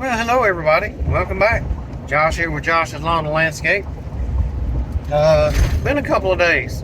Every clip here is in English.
Well, hello everybody. Welcome back. Josh here with Josh's Lawn and Landscape. Been a couple of days.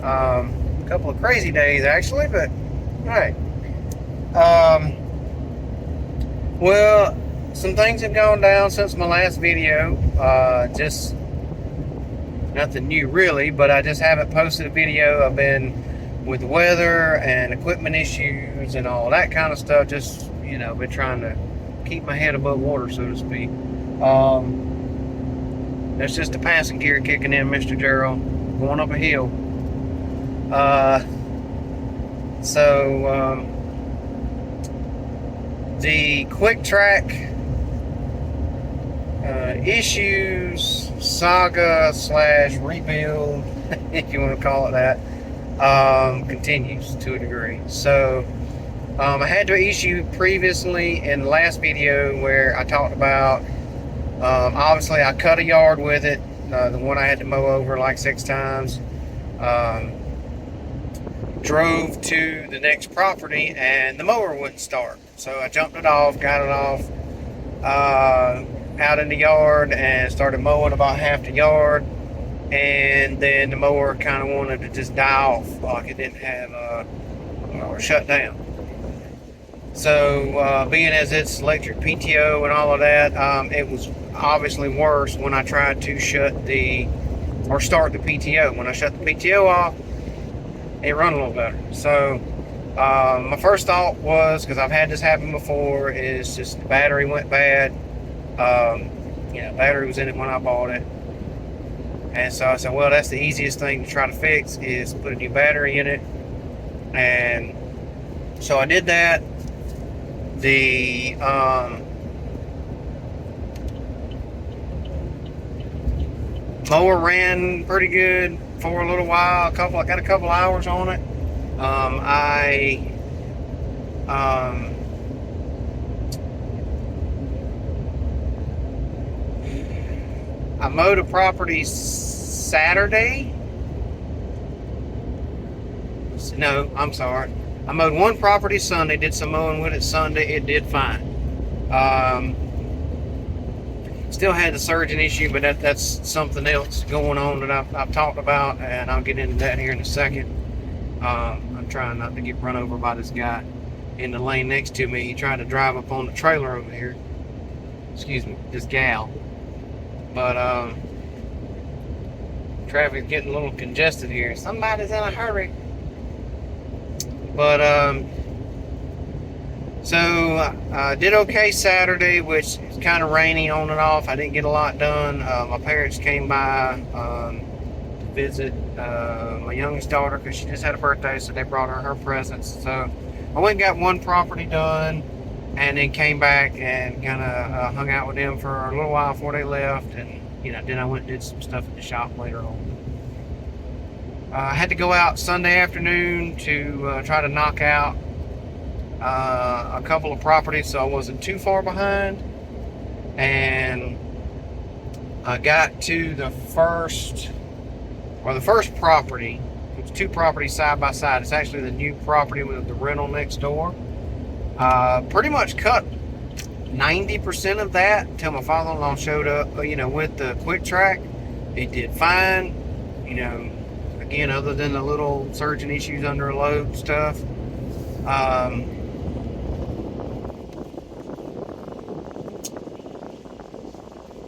A couple of crazy days actually, but alright. Well, some things have gone down since my last video. Just nothing new really, but I just haven't posted a video. I've been with the weather and equipment issues and all that kind of stuff. Just, been trying to keep my head above water, so to speak. That's just the passing gear kicking in, Mr. Gerald, going up a hill. The quick track issues, saga / rebuild, if you want to call it that, continues to a degree. So I had to issue previously in the last video where I talked about, obviously I cut a yard with it, the one I had to mow over like 6 times, drove to the next property and the mower wouldn't start. So I jumped it off, got it off, out in the yard and started mowing about half the yard, and then the mower kind of wanted to just die off, like it didn't have or shut down. So being as it's electric PTO and all of that, it was obviously worse when I tried to start the PTO. When I shut the PTO off, it run a little better. So my first thought was, because I've had this happen before, is just the battery went bad. Battery was in it when I bought it, and so I said, well, that's the easiest thing to try to fix, is put a new battery in it. And so I did that. The mower ran pretty good for a little while. I got a couple hours on it. I mowed a property Saturday. No, I'm sorry. I mowed one property Sunday, did some mowing with it Sunday. It did fine. Still had the surging issue, but that's something else going on that I've talked about, and I'll get into that here in a second. I'm trying not to get run over by this guy in the lane next to me. He tried to drive up on the trailer over here. Excuse me, this gal. But traffic's getting a little congested here. Somebody's in a hurry. But so I did okay Saturday, which is kind of rainy on and off. I didn't get a lot done. My parents came by to visit my youngest daughter, because she just had a birthday, so they brought her presents. So I went and got one property done, and then came back and kind of hung out with them for a little while before they left. And then I went and did some stuff at the shop later on. I had to go out Sunday afternoon to try to knock out a couple of properties, so I wasn't too far behind. And I got to the first property. It was 2 properties side by side. It's actually the new property with the rental next door. Pretty much cut 90% of that until my father-in-law showed up, with the quick track. It did fine, again, other than the little surging issues under a load stuff.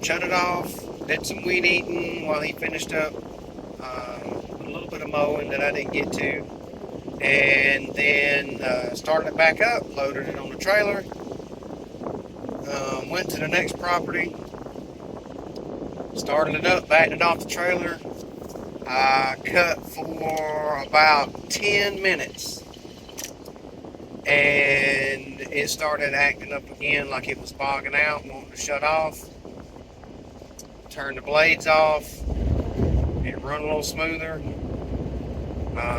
Shut it off, did some weed eating while he finished up a little bit of mowing that I didn't get to, and then started it back up, loaded it on the trailer, went to the next property, started it up, backed it off the trailer. I cut for about 10 minutes, and it started acting up again, like it was bogging out, wanting to shut off. Turned the blades off, it run a little smoother.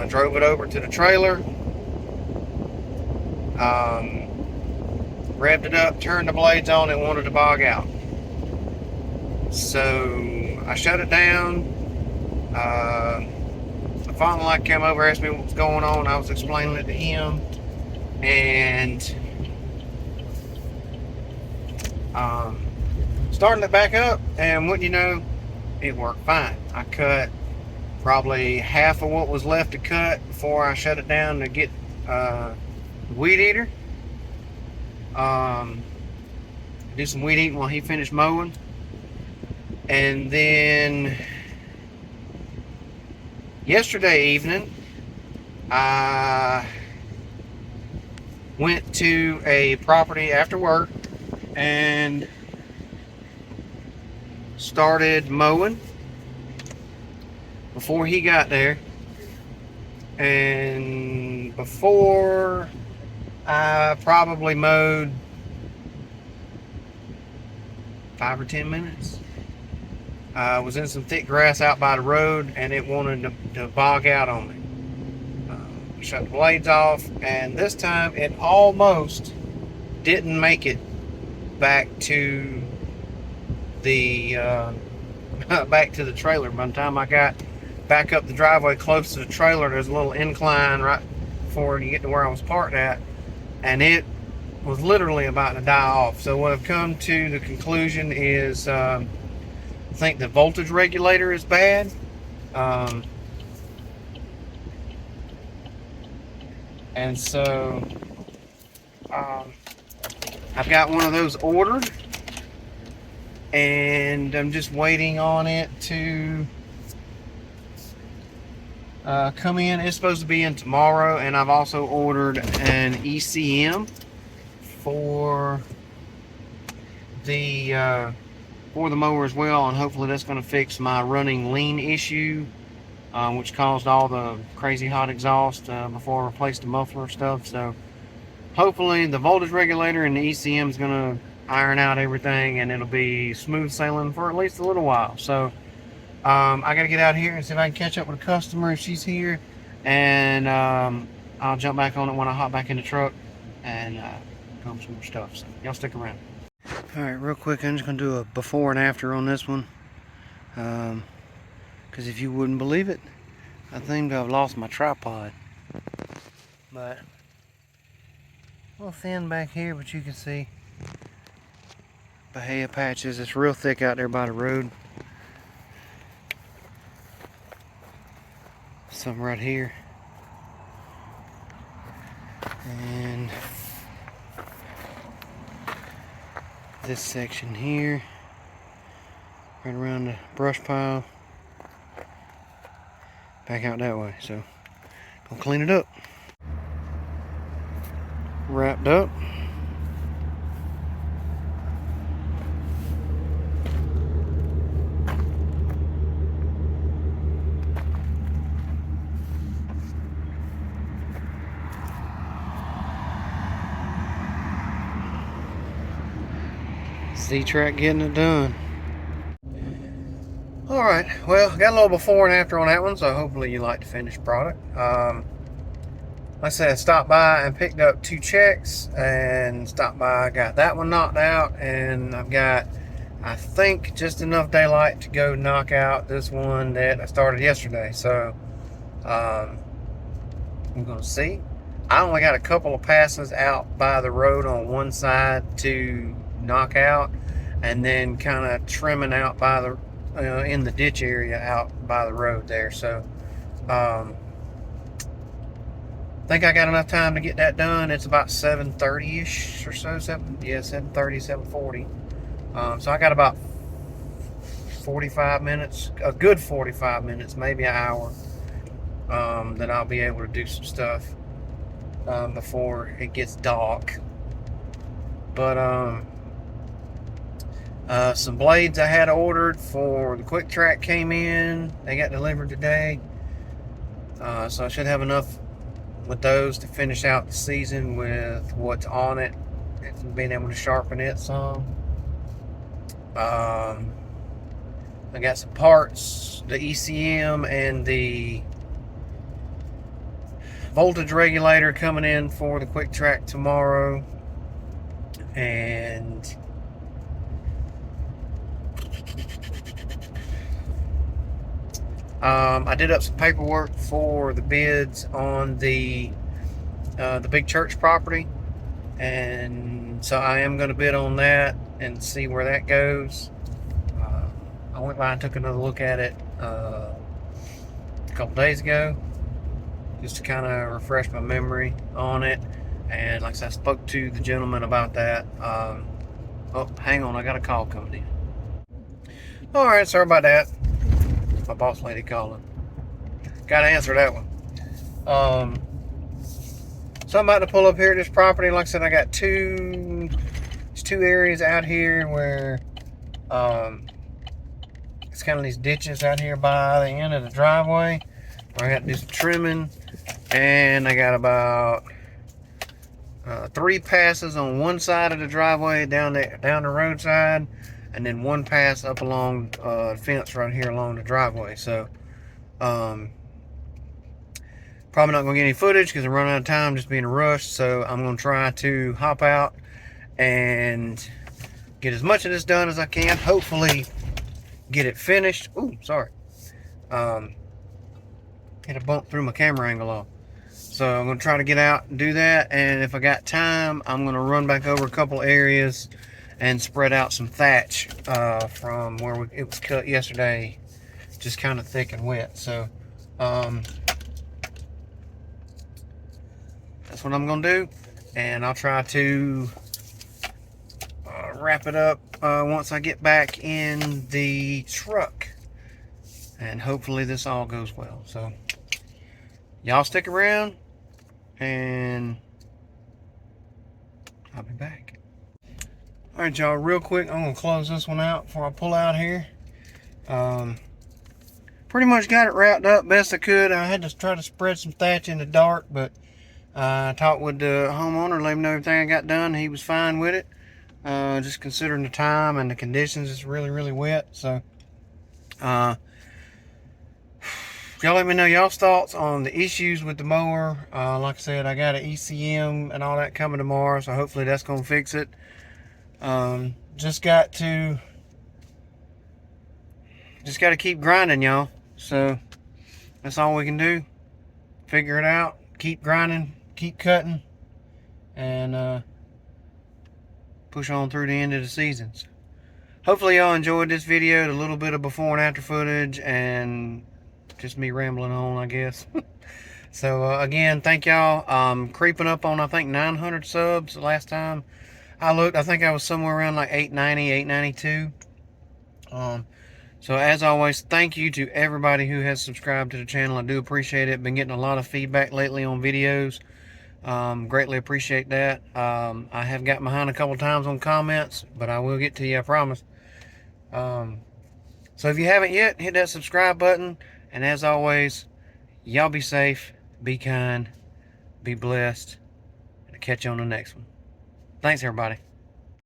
Drove it over to the trailer, revved it up, turned the blades on, and wanted to bog out. So I shut it down. My father-in-law came over, asked me what was going on. I was explaining it to him, and Um, Starting it back up, and wouldn't you know, it worked fine. I cut probably half of what was left to cut before I shut it down to get the weed eater. Do some weed eating while he finished mowing. And then yesterday evening, I went to a property after work and started mowing before he got there. And before I probably mowed 5 or 10 minutes. I was in some thick grass out by the road and it wanted to bog out on me. Shut the blades off, and this time it almost didn't make it back to the back to the trailer. By the time I got back up the driveway close to the trailer, there's a little incline right before you get to where I was parked at, and it was literally about to die off. So what I've come to the conclusion is I think the voltage regulator is bad. And so I've got one of those ordered, and I'm just waiting on it to come in. It's supposed to be in tomorrow, and I've also ordered an ECM for the mower as well, and hopefully that's going to fix my running lean issue, which caused all the crazy hot exhaust before I replaced the muffler stuff. So hopefully the voltage regulator and the ECM is going to iron out everything, and it'll be smooth sailing for at least a little while. So I got to get out here and see if I can catch up with a customer if she's here, and I'll jump back on it when I hop back in the truck and go over some more stuff. So y'all stick around. Alright, real quick, I'm just going to do a before and after on this one. Because if you wouldn't believe it, I think I've lost my tripod. But a little thin back here, but you can see bahia patches. It's real thick out there by the road. Some right here. And this section here, right around the brush pile, back out that way. So gonna clean it up. Wrapped up. Z-Track getting it done. Alright, well, got a little before and after on that one, so hopefully you like the finished product. Like I said, I stopped by and picked up 2 checks, and got that one knocked out, and I've got, I think, just enough daylight to go knock out this one that I started yesterday. So I'm gonna see. I only got a couple of passes out by the road on one side to knock out, and then kind of trimming out by the in the ditch area out by the road there. So I think I got enough time to get that done. It's about 7:30ish or so. 7:30, 7:40. So I got about 45 minutes, a good 45 minutes, maybe an hour, that I'll be able to do some stuff before it gets dark. But some blades I had ordered for the Quick Track came in. They got delivered today. So I should have enough with those to finish out the season with what's on it and being able to sharpen it some. I got some parts, the ECM and the voltage regulator coming in for the Quick Track tomorrow. And I did up some paperwork for the bids on the big church property. and so I am going to bid on that and see where that goes. I went by and took another look at it a couple days ago, just to kind of refresh my memory on it. And like I said, I spoke to the gentleman about that. Oh, hang on, I got a call coming in. All right, sorry about that. My boss lady calling. Got to answer that one. So I'm about to pull up here at this property. Like I said, I got two areas out here where it's kind of these ditches out here by the end of the driveway where I got to do some trimming. And I got about 3 passes on one side of the driveway down the roadside, and then 1 pass up along the fence right here along the driveway. So probably not gonna get any footage because I'm running out of time, just being a rush. So I'm gonna try to hop out and get as much of this done as I can. Hopefully get it finished. Ooh, sorry. Hit a bump through my camera angle off. So I'm going to try to get out and do that, and if I got time, I'm going to run back over a couple areas and spread out some thatch from where it was cut yesterday, just kind of thick and wet. So that's what I'm going to do, and I'll try to wrap it up once I get back in the truck, and hopefully this all goes well. So y'all stick around, and I'll be back. All right, y'all, real quick, I'm gonna close this one out before I pull out here. Pretty much got it wrapped up best I could. I had to try to spread some thatch in the dark, but I talked with the homeowner, let him know everything I got done. He was fine with it. Just considering the time and the conditions, it's really, really wet. So y'all let me know y'all's thoughts on the issues with the mower. Like I said, I got an ECM and all that coming tomorrow, so hopefully that's gonna fix it. Just got to keep grinding, y'all. So that's all we can do. Figure it out, keep grinding, keep cutting, and push on through the end of the seasons. Hopefully y'all enjoyed this video, a little bit of before and after footage, and just me rambling on, I guess. So again, thank y'all. Creeping up on, I think, 900 subs the last time I looked. I think I was somewhere around like 890, 892. So as always, thank you to everybody who has subscribed to the channel. I do appreciate it. Been getting a lot of feedback lately on videos. Greatly appreciate that. I have gotten behind a couple times on comments, but I will get to you, I promise. So if you haven't yet, hit that subscribe button. And as always, y'all be safe, be kind, be blessed, and I'll catch you on the next one. Thanks, everybody.